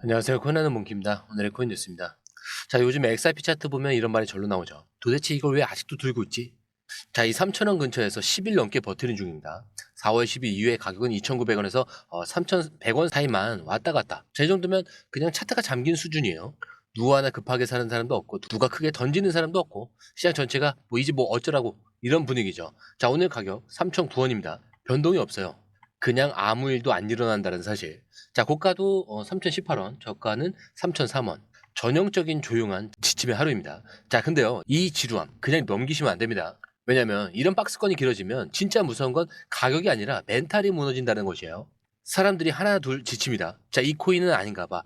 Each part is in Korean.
안녕하세요. 코인하는 몽키입니다. 오늘의 코인 뉴스입니다. 자, 요즘 XRP 차트 보면 이런 말이 절로 나오죠. 도대체 이걸 왜 아직도 들고 있지? 자, 이 3,000원 근처에서 10일 넘게 버티는 중입니다. 4월 10일 이후에 가격은 2,900원에서 3,100원 사이만 왔다 갔다. 자, 이 정도면 그냥 차트가 잠긴 수준이에요. 누구 하나 급하게 사는 사람도 없고 누가 크게 던지는 사람도 없고 시장 전체가 뭐 이제 뭐 어쩌라고 이런 분위기죠. 자, 오늘 가격 3,009원입니다. 변동이 없어요. 그냥 아무 일도 안 일어난다는 사실. 자, 고가도 3,018원, 저가는 3,003원. 전형적인 조용한 지침의 하루입니다. 자, 근데요, 이 지루함 그냥 넘기시면 안 됩니다. 왜냐면 이런 박스권이 길어지면 진짜 무서운 건 가격이 아니라 멘탈이 무너진다는 것이에요. 사람들이 하나 둘 지칩니다. 자, 이 코인은 아닌가 봐.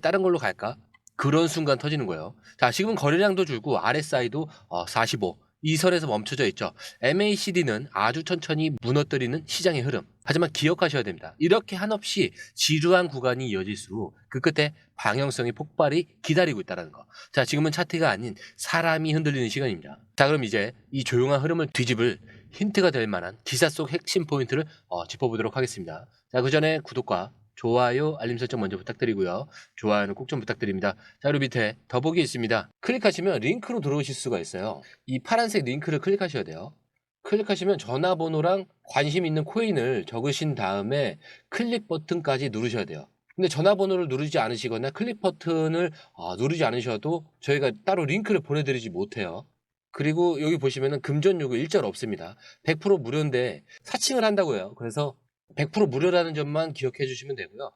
다른 걸로 갈까? 그런 순간 터지는 거예요. 자, 지금은 거래량도 줄고 RSI도 45. 이 선에서 멈춰져 있죠. MACD는 아주 천천히 무너뜨리는 시장의 흐름. 하지만 기억하셔야 됩니다. 이렇게 한없이 지루한 구간이 이어질수록 그 끝에 방향성의 폭발이 기다리고 있다는 거. 자, 지금은 차트가 아닌 사람이 흔들리는 시간입니다. 자, 그럼 이제 이 조용한 흐름을 뒤집을 힌트가 될 만한 기사 속 핵심 포인트를 짚어보도록 하겠습니다. 자, 그 전에 구독과 좋아요, 알림 설정 먼저 부탁드리고요. 좋아요는 꼭 좀 부탁드립니다. 자, 그리고 밑에 더보기 있습니다. 클릭하시면 링크로 들어오실 수가 있어요. 이 파란색 링크를 클릭하셔야 돼요. 클릭하시면 전화번호랑 관심 있는 코인을 적으신 다음에 클릭 버튼까지 누르셔야 돼요. 근데 전화번호를 누르지 않으시거나 클릭 버튼을 누르지 않으셔도 저희가 따로 링크를 보내드리지 못해요. 그리고 여기 보시면은 금전 요구 일절 없습니다. 100% 무료인데 사칭을 한다고 해요. 그래서 100% 무료라는 점만 기억해 주시면 되고요.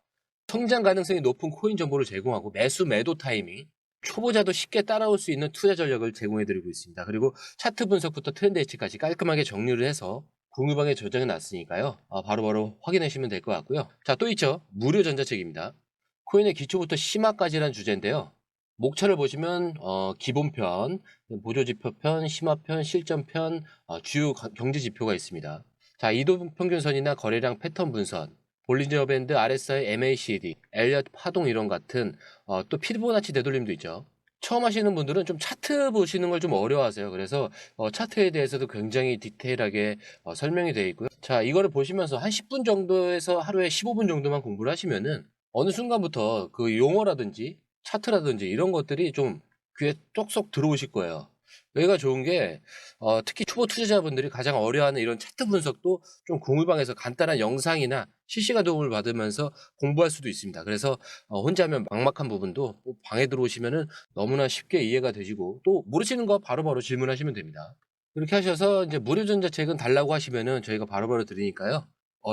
성장 가능성이 높은 코인 정보를 제공하고 매수 매도 타이밍, 초보자도 쉽게 따라올 수 있는 투자 전략을 제공해 드리고 있습니다. 그리고 차트 분석부터 트렌드 예측까지 깔끔하게 정리를 해서 공유방에 저장해 놨으니까요. 바로바로 확인하시면 될 것 같고요. 자, 또 있죠. 무료 전자책입니다. 코인의 기초부터 심화까지란 주제인데요. 목차를 보시면 기본편, 보조지표편, 심화편, 실전편, 주요 경제지표가 있습니다. 자, 이동평균선이나 거래량 패턴 분석, 볼린저 밴드, RSI, MACD, 엘리엇 파동 이론 같은 또 피보나치 되돌림도 있죠. 처음 하시는 분들은 좀 차트 보시는 걸 좀 어려워하세요. 그래서 차트에 대해서도 굉장히 디테일하게 설명이 되어 있고요. 자, 이거를 보시면서 한 10분 정도에서 하루에 15분 정도만 공부를 하시면은 어느 순간부터 그 용어라든지 차트라든지 이런 것들이 좀 귀에 쏙쏙 들어오실 거예요. 여기가 좋은 게 특히 초보 투자자분들이 가장 어려워하는 이런 차트 분석도 좀 공유방에서 간단한 영상이나 실시간 도움을 받으면서 공부할 수도 있습니다. 그래서 혼자 하면 막막한 부분도 방에 들어오시면은 너무나 쉽게 이해가 되시고 또 모르시는 거 바로바로 질문하시면 됩니다. 그렇게 하셔서 이제 무료 전자책은 달라고 하시면은 저희가 바로바로 드리니까요.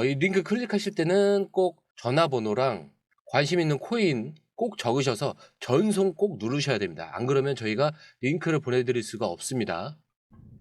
이 링크 클릭하실 때는 꼭 전화번호랑 관심 있는 코인 꼭 적으셔서 전송 꼭 누르셔야 됩니다. 안 그러면 저희가 링크를 보내드릴 수가 없습니다.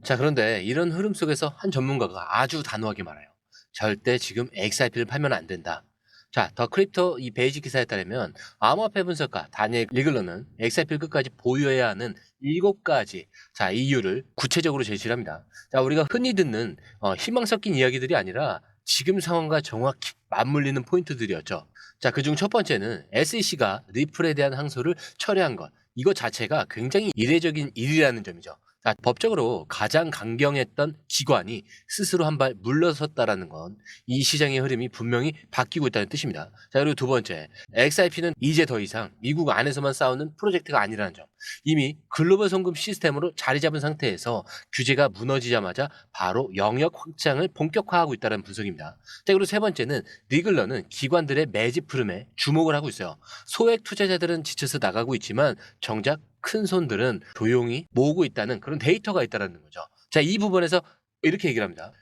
자, 그런데 이런 흐름 속에서 한 전문가가 아주 단호하게 말해요. 절대 지금 XRP를 팔면 안 된다. 자, 더 크립토 이 베이직 기사에 따르면 암호화폐 분석가 다니엘 리글러는 XRP를 끝까지 보유해야 하는 7가지 이유를 구체적으로 제시를 합니다. 자, 우리가 흔히 듣는 희망 섞인 이야기들이 아니라 지금 상황과 정확히 맞물리는 포인트들이었죠. 자, 그중 첫 번째는 SEC가 리플에 대한 항소를 철회한 것. 이거 자체가 굉장히 이례적인 일이라는 점이죠. 자, 법적으로 가장 강경했던 기관이 스스로 한 발 물러섰다라는 건 이 시장의 흐름이 분명히 바뀌고 있다는 뜻입니다. 자, 그리고 두 번째, XRP는 이제 더 이상 미국 안에서만 싸우는 프로젝트가 아니라는 점. 이미 글로벌 송금 시스템으로 자리 잡은 상태에서 규제가 무너지자마자 바로 영역 확장을 본격화하고 있다는 분석입니다. 자, 그리고 세 번째는 리글러는 기관들의 매집 흐름에 주목을 하고 있어요. 소액 투자자들은 지쳐서 나가고 있지만 정작 큰 손들은 조용히 모으고 있다는 그런 데이터가 있다는 거죠. 자, 이 부분에서 이렇게 얘기를 합니다.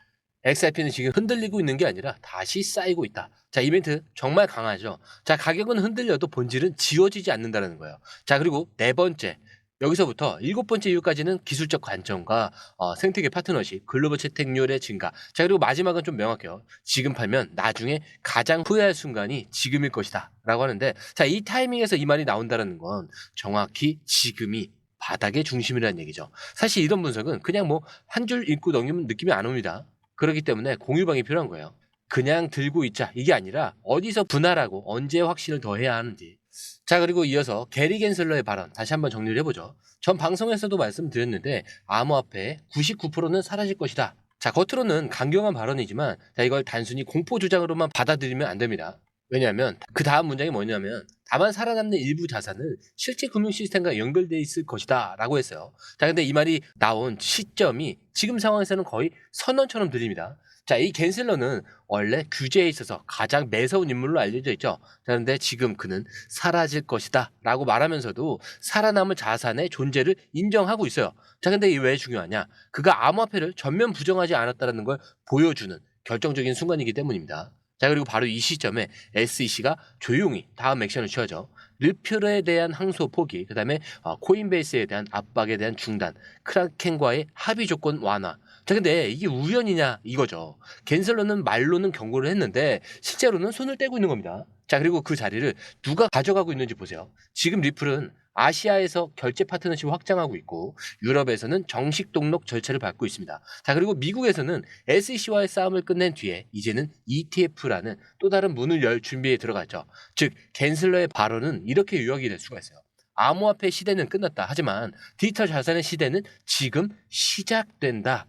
XRP는 지금 흔들리고 있는 게 아니라 다시 쌓이고 있다. 자, 이벤트 정말 강하죠. 자, 가격은 흔들려도 본질은 지워지지 않는다는 거예요. 자, 그리고 네 번째. 여기서부터 일곱 번째 이유까지는 기술적 관점과 생태계 파트너십, 글로벌 채택률의 증가. 자, 그리고 마지막은 좀 명확해요. 지금 팔면 나중에 가장 후회할 순간이 지금일 것이다. 라고 하는데, 자, 이 타이밍에서 이 말이 나온다는 건 정확히 지금이 바닥의 중심이라는 얘기죠. 사실 이런 분석은 그냥 뭐 한 줄 읽고 넘기면 느낌이 안 옵니다. 그렇기 때문에 공유방이 필요한 거예요. 그냥 들고 있자 이게 아니라 어디서 분할하고 언제 확신을 더해야 하는지. 자, 그리고 이어서 게리 겐슬러의 발언 다시 한번 정리를 해보죠. 전 방송에서도 말씀드렸는데 암호화폐의 99%는 사라질 것이다. 자, 겉으로는 강경한 발언이지만 이걸 단순히 공포 주장으로만 받아들이면 안 됩니다. 왜냐하면 그 다음 문장이 뭐냐면 다만 살아남는 일부 자산은 실제 금융 시스템과 연결돼 있을 것이다 라고 했어요. 자, 근데 이 말이 나온 시점이 지금 상황에서는 거의 선언처럼 들립니다. 자, 이 갠슬러는 원래 규제에 있어서 가장 매서운 인물로 알려져 있죠. 자, 그런데 지금 그는 사라질 것이다 라고 말하면서도 살아남을 자산의 존재를 인정하고 있어요. 자, 근데 이게 왜 중요하냐? 그가 암호화폐를 전면 부정하지 않았다는 걸 보여주는 결정적인 순간이기 때문입니다. 자, 그리고 바로 이 시점에 SEC가 조용히 다음 액션을 취하죠. 리플에 대한 항소 포기, 그 다음에 코인베이스에 대한 압박에 대한 중단, 크라켄과의 합의 조건 완화. 자, 근데 이게 우연이냐 이거죠. 갠슬러는 말로는 경고를 했는데 실제로는 손을 떼고 있는 겁니다. 자, 그리고 그 자리를 누가 가져가고 있는지 보세요. 지금 리플은 아시아에서 결제 파트너십을 확장하고 있고 유럽에서는 정식 등록 절차를 밟고 있습니다. 자, 그리고 미국에서는 SEC와의 싸움을 끝낸 뒤에 이제는 ETF라는 또 다른 문을 열 준비에 들어갔죠. 즉 갠슬러의 발언은 이렇게 요약이 될 수가 있어요. 암호화폐 시대는 끝났다. 하지만 디지털 자산의 시대는 지금 시작된다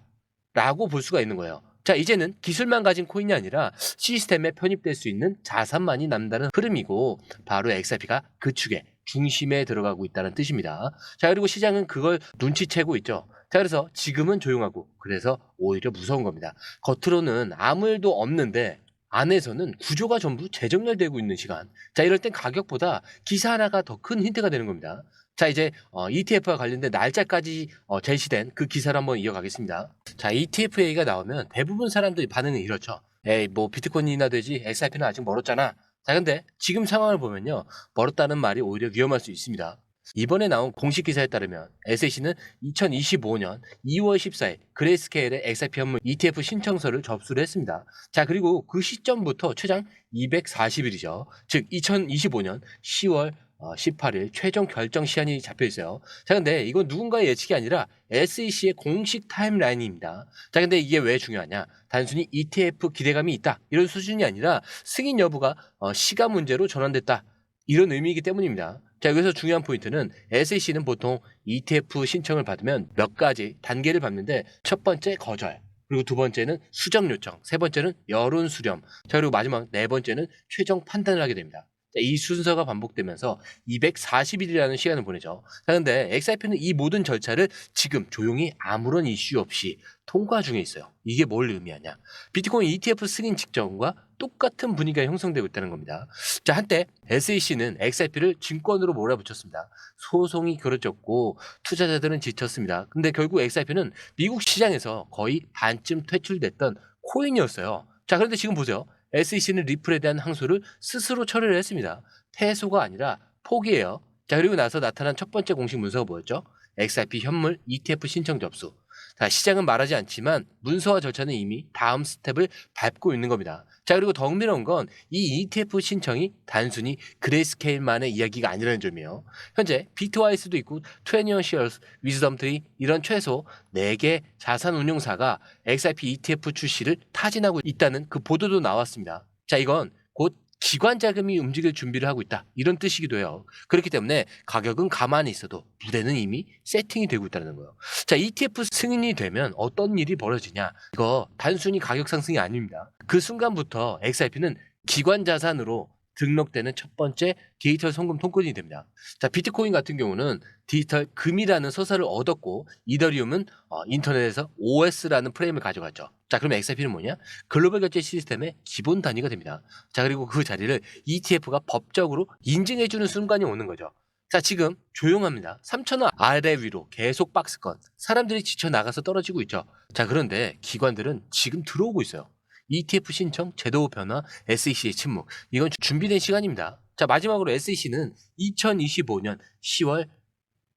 라고 볼 수가 있는 거예요. 자, 이제는 기술만 가진 코인이 아니라 시스템에 편입될 수 있는 자산만이 남다른 흐름이고 바로 XRP가 그 축의 중심에 들어가고 있다는 뜻입니다. 자, 그리고 시장은 그걸 눈치채고 있죠. 자, 그래서 지금은 조용하고 그래서 오히려 무서운 겁니다. 겉으로는 아무 일도 없는데 안에서는 구조가 전부 재정렬되고 있는 시간. 자, 이럴 땐 가격보다 기사 하나가 더 큰 힌트가 되는 겁니다. 자, 이제 ETF와 관련된 날짜까지 제시된 그 기사를 한번 이어가겠습니다. 자, ETF 얘기가 나오면 대부분 사람들이 반응이 이렇죠. 에이, 뭐 비트코인이나 되지 XRP는 아직 멀었잖아. 자, 근데 지금 상황을 보면요, 멀었다는 말이 오히려 위험할 수 있습니다. 이번에 나온 공식 기사에 따르면 SEC는 2025년 2월 14일 그레이스케일의 XRP 현물 ETF 신청서를 접수를 했습니다. 자, 그리고 그 시점부터 최장 240일이죠. 즉 2025년 10월 18일 최종 결정 시한이 잡혀 있어요. 자, 근데 이건 누군가의 예측이 아니라 SEC의 공식 타임라인입니다. 자, 근데 이게 왜 중요하냐? 단순히 ETF 기대감이 있다 이런 수준이 아니라 승인 여부가 시간 문제로 전환됐다 이런 의미이기 때문입니다. 자, 여기서 중요한 포인트는 SEC는 보통 ETF 신청을 받으면 몇 가지 단계를 밟는데 첫 번째 거절, 그리고 두 번째는 수정 요청, 세 번째는 여론 수렴, 자, 그리고 마지막 네 번째는 최종 판단을 하게 됩니다. 자, 이 순서가 반복되면서 240일이라는 시간을 보내죠. 자, 근데 XRP는 이 모든 절차를 지금 조용히 아무런 이슈 없이 통과 중에 있어요. 이게 뭘 의미하냐? 비트코인 ETF 승인 직전과 똑같은 분위기가 형성되고 있다는 겁니다. 자, 한때 SEC는 XRP를 증권으로 몰아붙였습니다. 소송이 길어졌고 투자자들은 지쳤습니다. 근데 결국 XRP는 미국 시장에서 거의 반쯤 퇴출됐던 코인이었어요. 자, 그런데 지금 보세요. SEC는 리플에 대한 항소를 스스로 처리를 했습니다. 패소가 아니라 포기예요. 자, 그리고 나서 나타난 첫 번째 공식 문서가 뭐였죠? XRP 현물 ETF 신청 접수. 자, 시장은 말하지 않지만 문서와 절차는 이미 다음 스텝을 밟고 있는 겁니다. 자, 그리고 더 흥미로운 건 이 ETF 신청이 단순히 그레이스케일만의 이야기가 아니라는 점이에요. 현재 비트와이스도 있고 20시얼스, 위즈덤트리 이런 최소 4개 자산 운용사가 XRP ETF 출시를 타진하고 있다는 그 보도도 나왔습니다. 자, 이건 곧 기관 자금이 움직일 준비를 하고 있다 이런 뜻이기도 해요. 그렇기 때문에 가격은 가만히 있어도 무대는 이미 세팅이 되고 있다는 거예요. 자, ETF 승인이 되면 어떤 일이 벌어지냐? 이거 단순히 가격 상승이 아닙니다. 그 순간부터 XRP는 기관 자산으로 등록되는 첫 번째 디지털 송금 통큰이 됩니다. 자, 비트코인 같은 경우는 디지털 금이라는 서사를 얻었고 이더리움은 인터넷에서 OS라는 프레임을 가져갔죠. 자, 그럼 XRP는 뭐냐? 글로벌 결제 시스템의 기본 단위가 됩니다. 자, 그리고 그 자리를 ETF가 법적으로 인증해주는 순간이 오는 거죠. 자, 지금 조용합니다. 3,000원 아래 위로 계속 박스권. 사람들이 지쳐 나가서 떨어지고 있죠. 자, 그런데 기관들은 지금 들어오고 있어요. ETF 신청, 제도 변화, SEC의 침묵. 이건 준비된 시간입니다. 자, 마지막으로 SEC는 2025년 10월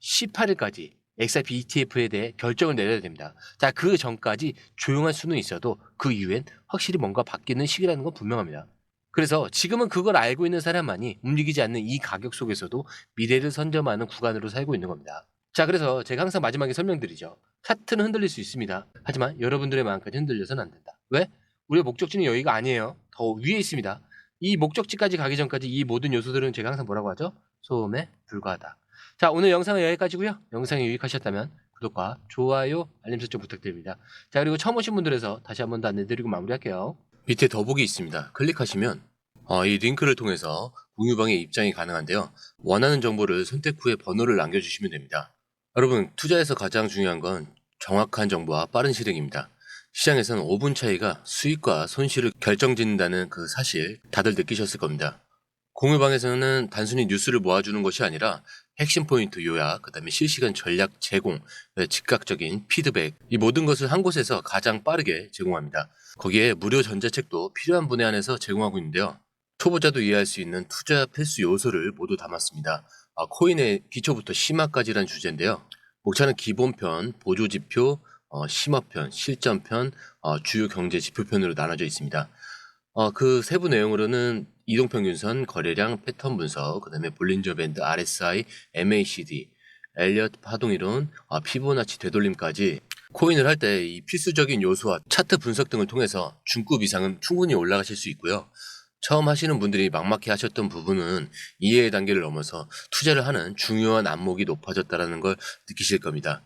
18일까지 XRP ETF에 대해 결정을 내려야 됩니다. 자, 그 전까지 조용할 수는 있어도 그 이후엔 확실히 뭔가 바뀌는 시기라는 건 분명합니다. 그래서 지금은 그걸 알고 있는 사람만이 움직이지 않는 이 가격 속에서도 미래를 선점하는 구간으로 살고 있는 겁니다. 자, 그래서 제가 항상 마지막에 설명드리죠. 차트는 흔들릴 수 있습니다. 하지만 여러분들의 마음까지 흔들려서는 안 된다. 왜? 우리의 목적지는 여기가 아니에요. 더 위에 있습니다. 이 목적지까지 가기 전까지 이 모든 요소들은 제가 항상 뭐라고 하죠? 소음에 불과하다. 자, 오늘 영상은 여기까지고요. 영상이 유익하셨다면 구독과 좋아요, 알림 설정 부탁드립니다. 자, 그리고 처음 오신 분들에서 다시 한 번 더 안내드리고 마무리할게요. 밑에 더보기 있습니다. 클릭하시면 이 링크를 통해서 공유방에 입장이 가능한데요. 원하는 정보를 선택 후에 번호를 남겨주시면 됩니다. 여러분, 투자에서 가장 중요한 건 정확한 정보와 빠른 실행입니다. 시장에서는 5분 차이가 수익과 손실을 결정짓는다는 그 사실 다들 느끼셨을 겁니다. 공유방에서는 단순히 뉴스를 모아주는 것이 아니라 핵심 포인트 요약, 그다음에 실시간 전략 제공, 즉각적인 피드백, 이 모든 것을 한 곳에서 가장 빠르게 제공합니다. 거기에 무료 전자책도 필요한 분야 안에서 제공하고 있는데요. 초보자도 이해할 수 있는 투자 필수 요소를 모두 담았습니다. 코인의 기초부터 심화까지란 주제인데요. 목차는 기본편, 보조지표, 심화편, 실전편, 주요 경제 지표편으로 나눠져 있습니다. 그 세부 내용으로는 이동평균선, 거래량, 패턴 분석, 그다음에 볼린저 밴드, RSI, MACD, 엘리엇 파동이론, 피보나치 되돌림까지 코인을 할 때 이 필수적인 요소와 차트 분석 등을 통해서 중급 이상은 충분히 올라가실 수 있고요. 처음 하시는 분들이 막막해 하셨던 부분은 이해의 단계를 넘어서 투자를 하는 중요한 안목이 높아졌다는 걸 느끼실 겁니다.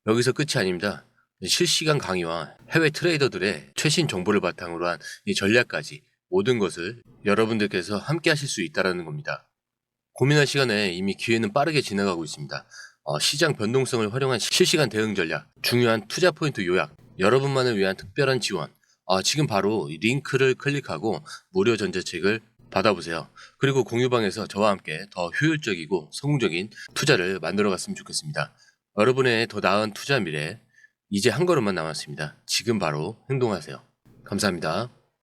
여기서 끝이 아닙니다. 실시간 강의와 해외 트레이더들의 최신 정보를 바탕으로 한 이 전략까지 모든 것을 여러분들께서 함께 하실 수 있다는 겁니다. 고민할 시간에 이미 기회는 빠르게 지나가고 있습니다. 시장 변동성을 활용한 실시간 대응 전략, 중요한 투자 포인트 요약, 여러분만을 위한 특별한 지원. 지금 바로 이 링크를 클릭하고 무료 전자책을 받아보세요. 그리고 공유방에서 저와 함께 더 효율적이고 성공적인 투자를 만들어 갔으면 좋겠습니다. 여러분의 더 나은 투자 미래, 이제 한 걸음만 남았습니다. 지금 바로 행동하세요. 감사합니다.